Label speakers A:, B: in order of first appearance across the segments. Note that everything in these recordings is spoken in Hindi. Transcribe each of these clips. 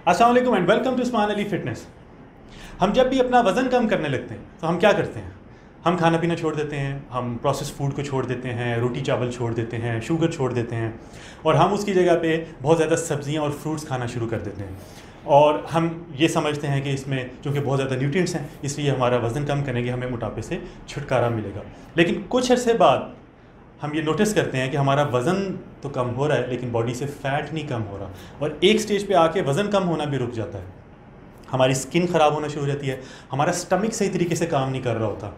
A: अस्सलाम वालेकुम and welcome to Usman Ali fitness. हम जब भी अपना वज़न कम करने लगते हैं तो हम क्या करते हैं? हम खाना पीना छोड़ देते हैं, हम प्रोसेस फूड को छोड़ देते हैं, रोटी चावल छोड़ देते हैं, शुगर छोड़ देते हैं और हम उसकी जगह पे बहुत ज़्यादा सब्जियां और फ्रूट्स खाना शुरू कर देते हैं। और हम ये समझते हैं कि इसमें चूँकि बहुत ज़्यादा न्यूट्रिएंट्स हैं इसलिए हमारा वज़न कम करेंगे, हमें मोटापे से छुटकारा मिलेगा। लेकिन कुछ अर्से बाद हम ये नोटिस करते हैं कि हमारा वज़न तो कम हो रहा है लेकिन बॉडी से फ़ैट नहीं कम हो रहा, और एक स्टेज पे आके वज़न कम होना भी रुक जाता है। हमारी स्किन ख़राब होना शुरू हो जाती है, हमारा स्टमक सही तरीके से काम नहीं कर रहा होता,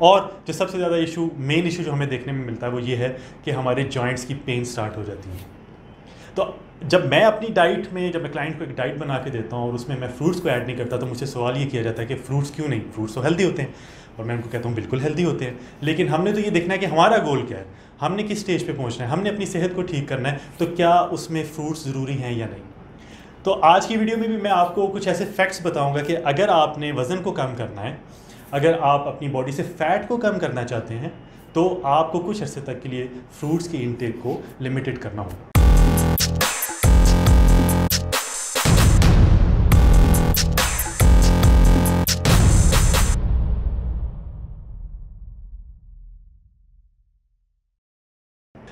A: और जो सबसे ज़्यादा मेन इशू जो हमें देखने में मिलता है वो ये है कि हमारे जॉइंट्स की पेन स्टार्ट हो जाती है। तो जब मैं अपनी डाइट में जब मैं क्लाइंट को एक डाइट बना के देता हूँ और उसमें मैं फ्रूट्स को ऐड नहीं करता तो मुझसे सवाल ये किया जाता है कि फ्रूट्स क्यों नहीं, फ्रूट्स तो हेल्दी होते हैं। और मैं उनको कहता हूँ बिल्कुल हेल्दी होते हैं, लेकिन हमने तो ये देखना है कि हमारा गोल क्या है, हमने किस स्टेज पे पहुँचना है, हमने अपनी सेहत को ठीक करना है, तो क्या उसमें फ्रूट्स ज़रूरी हैं या नहीं। तो आज की वीडियो में भी मैं आपको कुछ ऐसे फैक्ट्स बताऊँगा कि अगर आपने वज़न को कम करना है, अगर आप अपनी बॉडी से फ़ैट को कम करना चाहते हैं, तो आपको कुछ अर्से तक के लिए फ्रूट्स की इंटेक को लिमिटेड करना होगा।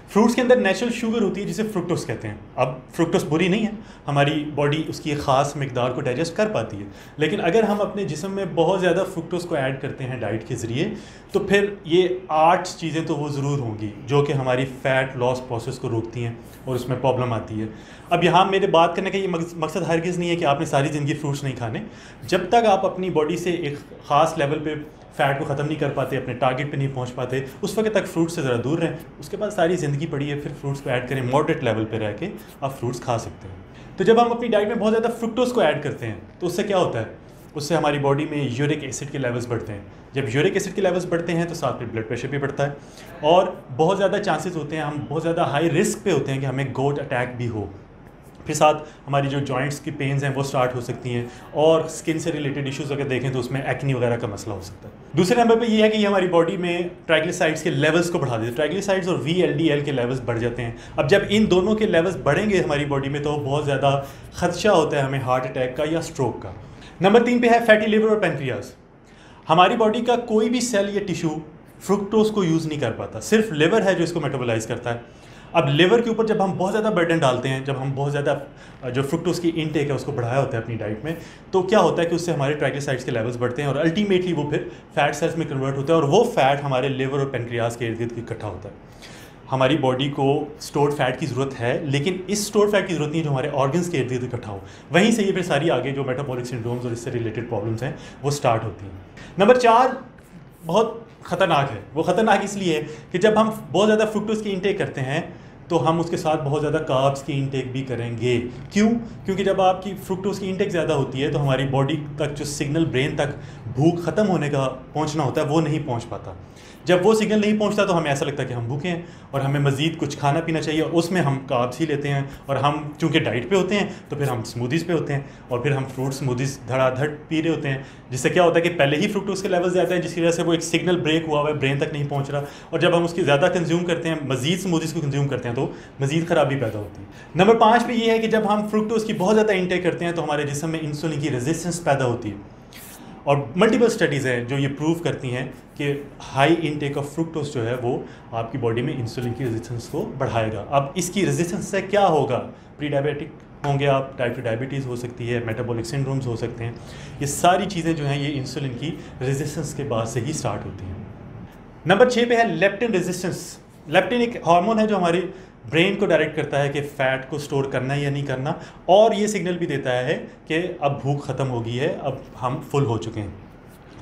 A: फ्रूट्स के अंदर नेचुरल शुगर होती है जिसे फ्रुक्टोस कहते हैं। अब फ्रुक्टोस बुरी नहीं है, हमारी बॉडी उसकी एक ख़ास मिकदार को डाइजेस्ट कर पाती है, लेकिन अगर हम अपने जिस्म में बहुत ज़्यादा फ्रुक्टोस को ऐड करते हैं डाइट के ज़रिए तो फिर ये 8 चीज़ें तो वो ज़रूर होंगी जो कि हमारी फ़ैट लॉस प्रोसेस को रोकती हैं और उसमें प्रॉब्लम आती है। अब यहाँ मेरे बात करने का ये मकसद हरगिज़ नहीं है कि आपने सारी ज़िंदगी फ्रूट्स नहीं खाने। जब तक आप अपनी बॉडी से एक ख़ास लेवल पे फ़ैट को ख़त्म नहीं कर पाते, अपने टारगेट पे नहीं पहुंच पाते, उस वक्त तक फ्रूट्स से ज़रा दूर रहें। उसके बाद सारी ज़िंदगी पड़ी है, फिर फ्रूट्स को ऐड करें, मॉडरेट लेवल पे रह के आप फ्रूट्स खा सकते हैं। तो जब हम अपनी डाइट में बहुत ज़्यादा फ्रुक्टोस को ऐड करते हैं तो उससे क्या होता है, उससे हमारी बॉडी में यूरिक एसिड के लेवल्स बढ़ते हैं। जब यूरिक एसिड के लेवल्स बढ़ते हैं तो साथ में ब्लड प्रेशर भी बढ़ता है और बहुत ज़्यादा चांसेस होते हैं, हम बहुत ज़्यादा हाई रिस्क पे होते हैं कि हमें गोट अटैक भी हो। फिर साथ हमारी जो जॉइंट्स की पेन्स हैं वो स्टार्ट हो सकती हैं, और स्किन से रिलेटेड इश्यूज़ अगर देखें तो उसमें एक्नी वगैरह का मसला हो सकता है। दूसरे नंबर पे ये है कि ये हमारी बॉडी में ट्राइग्लिसराइड्स के लेवल्स को बढ़ा देते हैं। ट्राइग्लिसराइड्स और VLDL के लेवल्स बढ़ जाते हैं। अब जब इन दोनों के लेवल्स बढ़ेंगे हमारी बॉडी में तो बहुत ज़्यादा खदशा होता है हमें हार्ट अटैक का या स्ट्रोक का। नंबर 3 पे है फैटी लिवर और पेनक्रियाज। हमारी बॉडी का कोई भी सेल या टिश्यू फ्रुक्टोज को यूज़ नहीं कर पाता, सिर्फ लिवर है जो इसको मेटाबोलाइज करता है। अब लिवर के ऊपर जब हम बहुत ज़्यादा बर्डन डालते हैं, जब हम बहुत ज़्यादा जो फ्रुक्टोज की इनटेक है उसको बढ़ाया होता है अपनी डाइट में, तो क्या होता है कि उससे हमारे ट्राइग्लिसराइड्स के लेवल्स बढ़ते हैं और अल्टीमेटली वो फिर फैट सेल्स में कन्वर्ट होता है, और वो फैट हमारे लिवर और पेनक्रियाज के इर्द गिर्द इकट्ठा होता है। हमारी बॉडी को स्टोर्ड फैट की ज़रूरत है, लेकिन इस स्टोर्ड फैट की ज़रूरत नहीं है जो हमारे ऑर्गन्स के इर्द गिर्द इकट्ठा हो। वहीं से ये फिर सारी आगे जो मेटाबॉलिक सिंड्रोम्स और इससे रिलेटेड प्रॉब्लम्स हैं वो स्टार्ट होती हैं। नंबर 4 बहुत ख़तरनाक है। वो ख़तरनाक इसलिए है कि जब हम बहुत ज़्यादा फ्रुक्टोज की इंटेक करते हैं तो हम उसके साथ बहुत ज़्यादा कार्ब्स की इंटेक भी करेंगे। क्यों? क्योंकि जब आपकी फ्रुक्टोज की इंटेक ज़्यादा होती है तो हमारी बॉडी तक जो सिग्नल ब्रेन तक भूख ख़त्म होने का पहुंचना होता है वो नहीं पहुंच पाता। जब वो सिग्नल नहीं पहुंचता तो हमें ऐसा लगता है कि हम भूखे हैं और हमें मज़ीद कुछ खाना पीना चाहिए, और उसमें हम कार्ब्स ही लेते हैं। और हम चूँकि डाइट पे होते हैं तो फिर हम स्मूदीज़ पे होते हैं और फिर हम फ्रूट स्मूदीज़ धड़ाधड़ पी रहे होते हैं, जिससे क्या होता है कि पहले ही फ्रुक्टोज के लेवल ज़्यादा है जिसकी वजह से वो एक सिग्नल ब्रेक हुआ हुआ है, ब्रेन तक नहीं पहुँच रहा। और जब हम उसकी ज़्यादा कंज्यूम करते हैं, मज़ीद स्मूदीज़ को कंज्यूम करते हैं तो मज़ीद ख़राबी पैदा होती है। नंबर 5 पे ये है कि जब हम फ्रुक्टोज की बहुत ज़्यादा इंटेक करते हैं तो हमारे जिस्म में इंसुलिन की रेजिस्टेंस पैदा होती है, और मल्टीपल स्टडीज़ हैं जो ये प्रूव करती हैं कि हाई इनटेक ऑफ फ्रुक्टोज जो है वो आपकी बॉडी में इंसुलिन की रेजिस्टेंस को बढ़ाएगा। अब इसकी रेजिस्टेंस से क्या होगा? प्री डायबिटिक होंगे आप, टाइप 2 डायबिटीज़ हो सकती है, मेटाबॉलिक सिंड्रोम्स हो सकते हैं। ये सारी चीज़ें जो हैं ये इंसुलिन की रेजिस्टेंस के बाद से ही स्टार्ट होती हैं। नंबर 6 पे है लेप्टिन रेजिस्टेंस। लेप्टिन एक हार्मोन है जो हमारी ब्रेन को डायरेक्ट करता है कि फ़ैट को स्टोर करना है या नहीं करना, और ये सिग्नल भी देता है कि अब भूख ख़त्म हो गई है, अब हम फुल हो चुके हैं।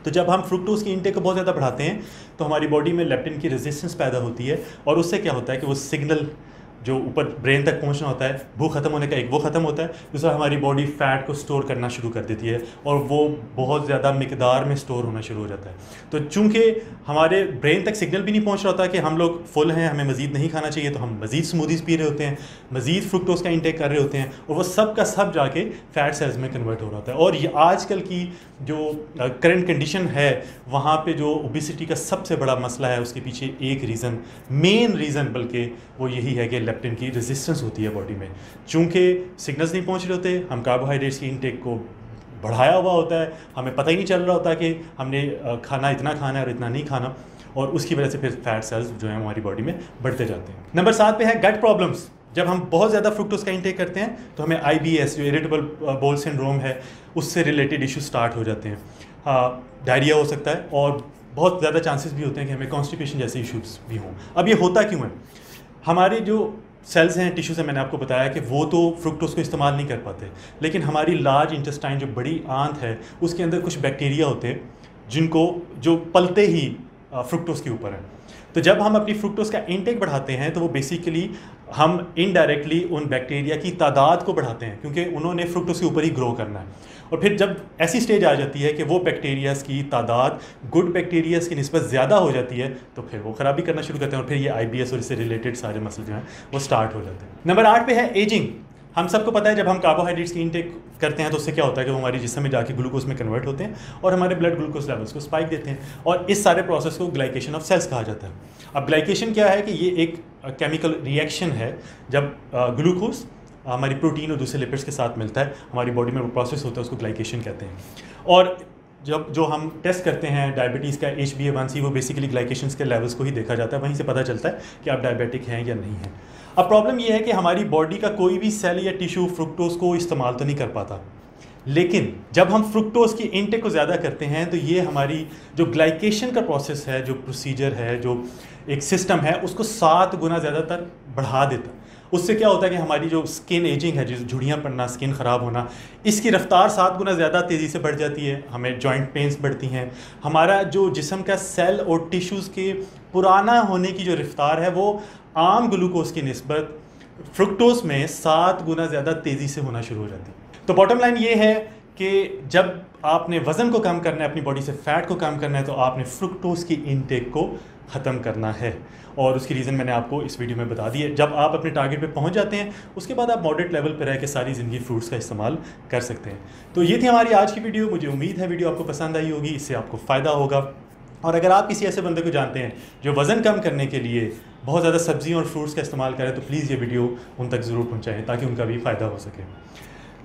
A: तो जब हम फ्रुक्टोज की इंटेक को बहुत ज़्यादा बढ़ाते हैं तो हमारी बॉडी में लेप्टिन की रेजिस्टेंस पैदा होती है, और उससे क्या होता है कि वो सिग्नल जो ऊपर ब्रेन तक पहुंचना होता है, भूख ख़त्म होने का, एक वो ख़त्म होता है, दूसरा हमारी बॉडी फ़ैट को स्टोर करना शुरू कर देती है और वो बहुत ज़्यादा मिकदार में स्टोर होना शुरू हो जाता है। तो चूँकि हमारे ब्रेन तक सिग्नल भी नहीं पहुंच रहा होता कि हम लोग फुल हैं, हमें मज़ीद नहीं खाना चाहिए, तो हम मज़ीद स्मूदीज़ पी रहे होते हैं, मज़ीद फ्रुक्टोज का इंटेक कर रहे होते हैं, और वो सब का सब जाके फ़ैट सेल्स में कन्वर्ट हो रहा होता है। और ये आजकल की जो करंट कंडीशन है वहाँ पे जो ओबेसिटी का सबसे बड़ा मसला है उसके पीछे एक रीज़न, मेन रीज़न बल्कि वो यही है कि लेप्टिन की रेजिस्टेंस होती है बॉडी में। चूँकि सिग्नल्स नहीं पहुँच रहे होते, हम कार्बोहाइड्रेट्स की इनटेक को बढ़ाया हुआ होता है, हमें पता ही नहीं चल रहा होता कि हमने खाना इतना खाना है और इतना नहीं खाना, और उसकी वजह से फिर फैट सेल्स जो है हमारी बॉडी में बढ़ते जाते हैं। नंबर 7 पे है गट प्रॉब्लम्स। जब हम बहुत ज़्यादा फ्रुक्टोज का इंटेक करते हैं तो हमें IBS जो इरिटेबल बाउल सिंड्रोम है उससे रिलेटेड इशू स्टार्ट हो जाते हैं। डायरिया हो सकता है और बहुत ज़्यादा चांसेस भी होते हैं कि हमें कॉन्स्टिपेशन जैसे इश्यूज भी हों। अब ये होता क्यों है? हमारे जो सेल्स हैं टिश्यूज हैं, मैंने आपको बताया कि वो तो फ्रुक्टोज को इस्तेमाल नहीं कर पाते, लेकिन हमारी लार्ज इंटेस्टाइन जो बड़ी आंत है उसके अंदर कुछ बैक्टीरिया होते हैं जो पलते ही फ्रुक्टोज के ऊपर है। तो जब हम अपनी फ्रुक्टोज का इंटेक बढ़ाते हैं तो वो बेसिकली हम इनडायरेक्टली उन बैक्टीरिया की तादाद को बढ़ाते हैं, क्योंकि उन्होंने फ्रुक्टोज के ऊपर ही ग्रो करना है। और फिर जब ऐसी स्टेज आ जाती है कि वो बैक्टीरियाज की तादाद गुड बैक्टीरियाज की निस्बत ज़्यादा हो जाती है तो फिर वो ख़राबी करना शुरू करते हैं और फिर ये IBS और इससे रिलेटेड सारे मसले जो हैं वो स्टार्ट हो जाते हैं। नंबर 8 पे है एजिंग। हम सबको पता है जब हम कार्बोहाइड्रेट्स की इंटेक करते हैं तो उससे क्या होता है कि वो हमारी जिस्म में जाके ग्लूकोज में कन्वर्ट होते हैं और हमारे ब्लड ग्लूकोज लेवल्स को स्पाइक देते हैं, और इस सारे प्रोसेस को ग्लाइकेशन ऑफ सेल्स कहा जाता है। अब ग्लाइकेशन क्या है कि ये एक केमिकल रिएक्शन है जब ग्लूकोज हमारी प्रोटीन और दूसरे लिपिड्स के साथ मिलता है, हमारी बॉडी में वो प्रोसेस होता है, उसको ग्लाइकेशन कहते हैं। और जब जो हम टेस्ट करते हैं डायबिटीज़ का HbA1c, वो बेसिकली ग्लाइकेशंस के लेवल्स को ही देखा जाता है, वहीं से पता चलता है कि आप डायबिटिक हैं या नहीं हैं। अब प्रॉब्लम ये है कि हमारी बॉडी का कोई भी सेल या टिश्यू फ्रुक्टोज को इस्तेमाल तो नहीं कर पाता, लेकिन जब हम फ्रुक्टोज की इंटेक को ज़्यादा करते हैं तो ये हमारी जो ग्लाइकेशन का प्रोसेस है, जो प्रोसीजर है, जो एक सिस्टम है, उसको 7 गुना ज़्यादातर बढ़ा देता है। उससे क्या होता है कि हमारी जो स्किन एजिंग है, जो झुर्रियाँ पड़ना, स्किन ख़राब होना, इसकी रफ्तार 7 गुना ज़्यादा तेज़ी से बढ़ जाती है। हमें जॉइंट पेन्स बढ़ती हैं। हमारा जो जिस्म का सेल और टिश्यूज़ के पुराना होने की जो रफ्तार है वो आम ग्लूकोज की निस्बत फ्रुक्टोज में 7 गुना ज़्यादा तेज़ी से होना शुरू हो जाती है। तो बॉटम लाइन ये है कि जब आपने वज़न को कम करना है, अपनी बॉडी से फ़ैट को कम करना है, तो आपने फ्रुक्टोज की इंटेक को ख़त्म करना है, और उसकी रीज़न मैंने आपको इस वीडियो में बता दी है। जब आप अपने टारगेट पे पहुंच जाते हैं उसके बाद आप मॉडरेट लेवल पर रह के सारी ज़िंदगी फ्रूट्स का इस्तेमाल कर सकते हैं। तो ये थी हमारी आज की वीडियो। मुझे उम्मीद है वीडियो आपको पसंद आई होगी, इससे आपको फ़ायदा होगा। और अगर आप किसी ऐसे बंदे को जानते हैं जो वज़न कम करने के लिए बहुत ज़्यादा सब्जियों और फ्रूट्स का इस्तेमाल करें तो प्लीज़ ये वीडियो उन तक ज़रूर पहुँचाएँ ताकि उनका भी फ़ायदा हो सके।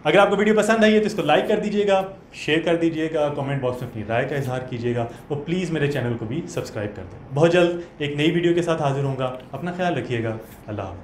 A: अगर आपको वीडियो पसंद आई है तो इसको लाइक कर दीजिएगा, शेयर कर दीजिएगा, कमेंट बॉक्स में अपनी राय का इजहार कीजिएगा, और प्लीज़ मेरे चैनल को भी सब्सक्राइब कर दें। बहुत जल्द एक नई वीडियो के साथ हाजिर होऊंगा। अपना ख्याल रखिएगा। अल्लाह हाफ़िज़।